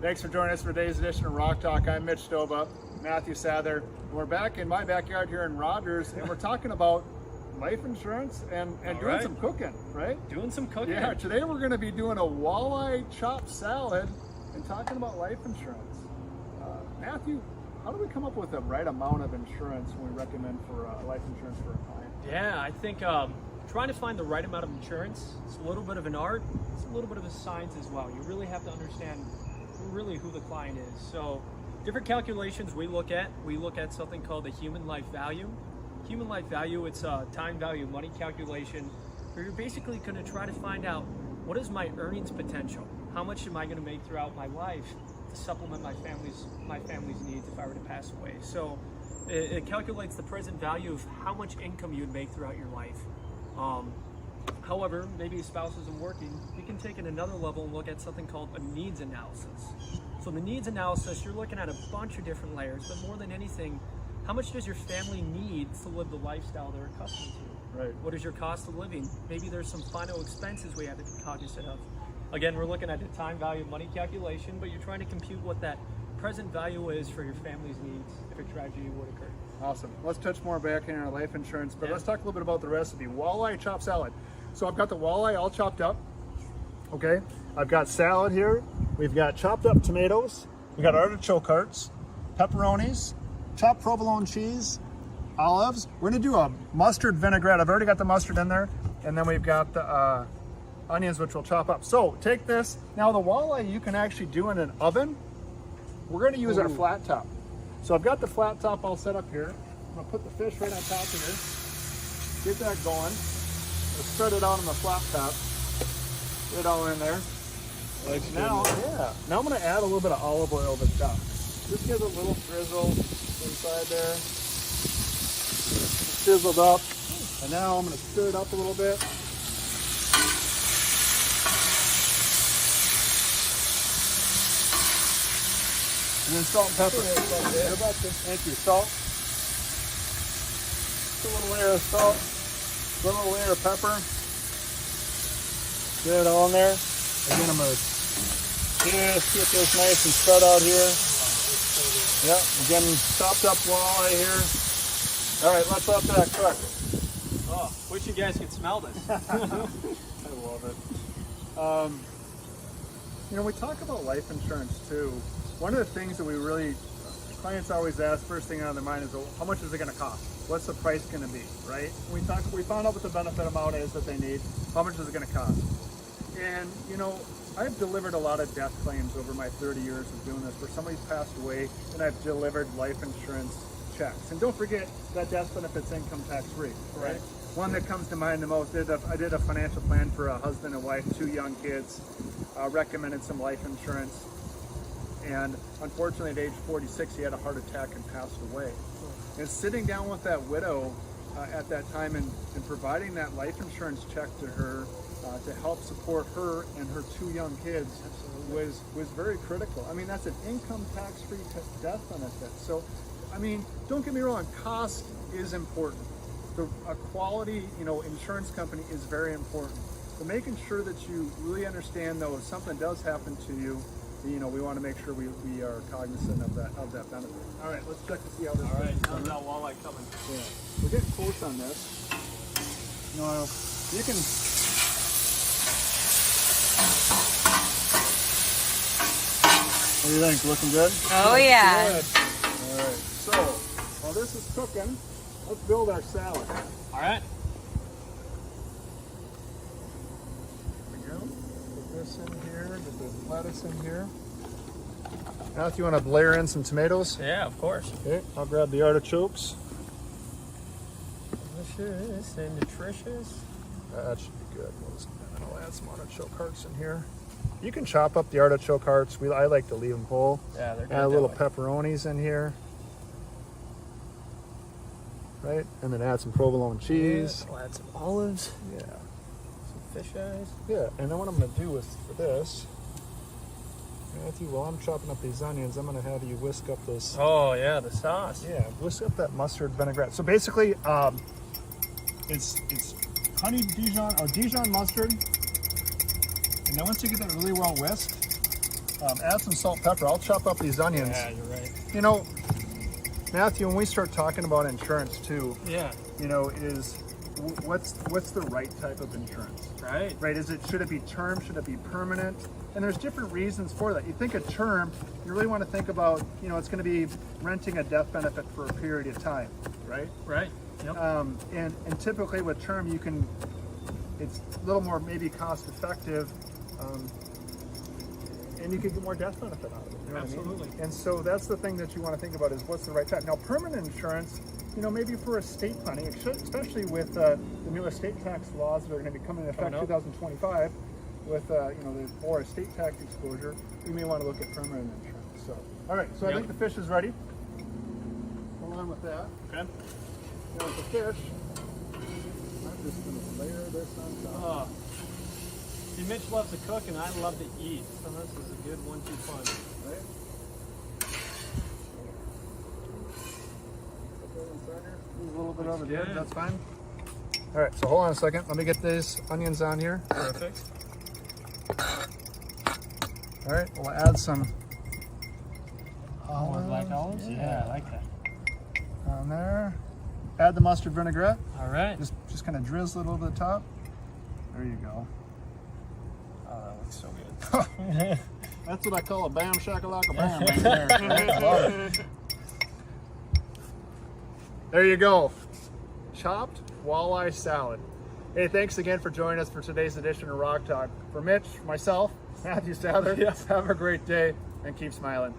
Thanks for joining us for today's edition of Rock Talk. I'm Mitch Stolba, Matthew Sather. We're back in my backyard here in Rogers, and we're talking about life insurance and doing some cooking, right? Doing some cooking. Yeah, today we're going to be doing a walleye chopped salad and talking about life insurance. Matthew, how do we come up with the right amount of insurance when we recommend for life insurance for a client? Yeah, I think trying to find the right amount of insurance, it's a little bit of an art, it's a little bit of a science as well. You really have to understand really who the client is. So different calculations we look at something called the human life value. Human life value, it's a time value money calculation where you're basically going to try to find out what is my earnings potential? How much am I going to make throughout my life to supplement my family's needs if I were to pass away? So it calculates the present value of how much income you'd make throughout your life. However, maybe a spouse isn't working, you can take it another level and look at something called a needs analysis. So the needs analysis, you're looking at a bunch of different layers, but more than anything, how much does your family need to live the lifestyle they're accustomed to? Right. What is your cost of living? Maybe there's some final expenses we have to be cognizant of. Again, we're looking at the time value money calculation, but you're trying to compute what that present value is for your family's needs if a tragedy would occur. Awesome. Let's touch more back in our life insurance, but let's talk a little bit about the recipe. Walleye chopped salad. So I've got the walleye all chopped up. Okay. I've got salad here. We've got chopped up tomatoes. We got artichoke hearts, pepperonis, chopped provolone cheese, olives. We're gonna do a mustard vinaigrette. I've already got the mustard in there. And then we've got the onions, which we'll chop up. So take this. Now the walleye you can actually do in an oven. We're gonna use our flat top. So I've got the flat top all set up here. I'm gonna put the fish right on top of this. Get that going. Let's spread it out on the flat top. Get it all in there. Now I'm gonna add a little bit of olive oil to the top. Just give it a little drizzle inside there. Sizzled up. And now I'm gonna stir it up a little bit. And then salt and pepper. Thank you. Salt. Just a little layer of salt. A little layer of pepper. Get it all in there. Again, I'm going to just get this nice and spread out here. Yep. Again, chopped up walleye here. All right, let's let that cook. Oh, wish you guys could smell this. I love it. You know, we talk about life insurance too. One of the things that we really, clients always ask, first thing on their mind is, well, how much is it going to cost? What's the price going to be, right? We found out what the benefit amount is that they need. How much is it going to cost? And, you know, I've delivered a lot of death claims over my 30 years of doing this where somebody's passed away and I've delivered life insurance checks. And don't forget that death benefit's income tax free, right? One that comes to mind the most, I did a financial plan for a husband and wife, 2 young kids, recommended some life insurance. And unfortunately at age 46, he had a heart attack and passed away. And sitting down with that widow at that time and providing that life insurance check to her to help support her and her 2 young kids was very critical. I mean, that's an income tax-free death benefit. So, I mean, don't get me wrong, cost is important. A quality, you know, insurance company is very important. But making sure that you really understand, though, if something does happen to you, you know, we want to make sure we are cognizant of that benefit. All right, let's check to see how this All right, is. how's that walleye coming? Yeah, we're getting close on this. You know, you can. What do you think? Looking good? Oh yeah. Good. All right. So while this is cooking, let's build our salad. All right. There we go. Put this in here. Get the lettuce in here. Now, if you want to layer in some tomatoes. Yeah, of course. Okay. I'll grab the artichokes. Delicious and nutritious. That should be good. I'll add some artichoke hearts in here. You can chop up the artichoke hearts. I like to leave them whole. Yeah, they're good. Add a little pepperonis in here. Right? And then add some provolone cheese. Yeah, I'll add some olives. Yeah. Some fish eyes. Yeah, and then what I'm going to do for this, Matthew, while I'm chopping up these onions, I'm going to have you whisk up this. Oh, yeah, the sauce. Yeah, whisk up that mustard vinaigrette. So basically, it's honey Dijon or Dijon mustard. And then once you get that really well whisked, Add some salt, pepper. I'll chop up these onions. Yeah, you're right. You know, Matthew, when we start talking about insurance too, Yeah. you know, is what's the right type of insurance? Right. Right? Should it be term? Should it be permanent? And there's different reasons for that. You think of term, you really want to think about, you know, it's going to be renting a death benefit for a period of time, right? Right. Yep. And typically with term, it's a little more maybe cost effective, and you can get more death benefit out of it. You know Absolutely. what I mean? And so that's the thing that you want to think about is what's the right type. Now, permanent insurance, you know, maybe for estate planning, especially with the new estate tax laws that are going to be coming into effect 2025, with you know, the more estate tax exposure, you may want to look at permanent insurance. So, all right, so I think the fish is ready. Hold on with that. Okay. Now with the fish, I'm just going to layer this on top. See, Mitch loves to cook and I love to eat, so this is a good 1-2 punch. Right? Put that inside here. There's a little bit of it there. good. That's fine. All right, so hold on a second. Let me get these onions on here. Perfect. All right, we'll add some More black olives? Yeah, I like that. on there. Add the mustard vinaigrette. All right. Just kind of drizzle it over the top. There you go. Oh, that looks so good. That's what I call a bam shakalaka bam right there. I love it. There you go. Chopped walleye salad. Hey, thanks again for joining us for today's edition of Rock Talk. For Mitch, myself, Matthew Sather, have a great day and keep smiling.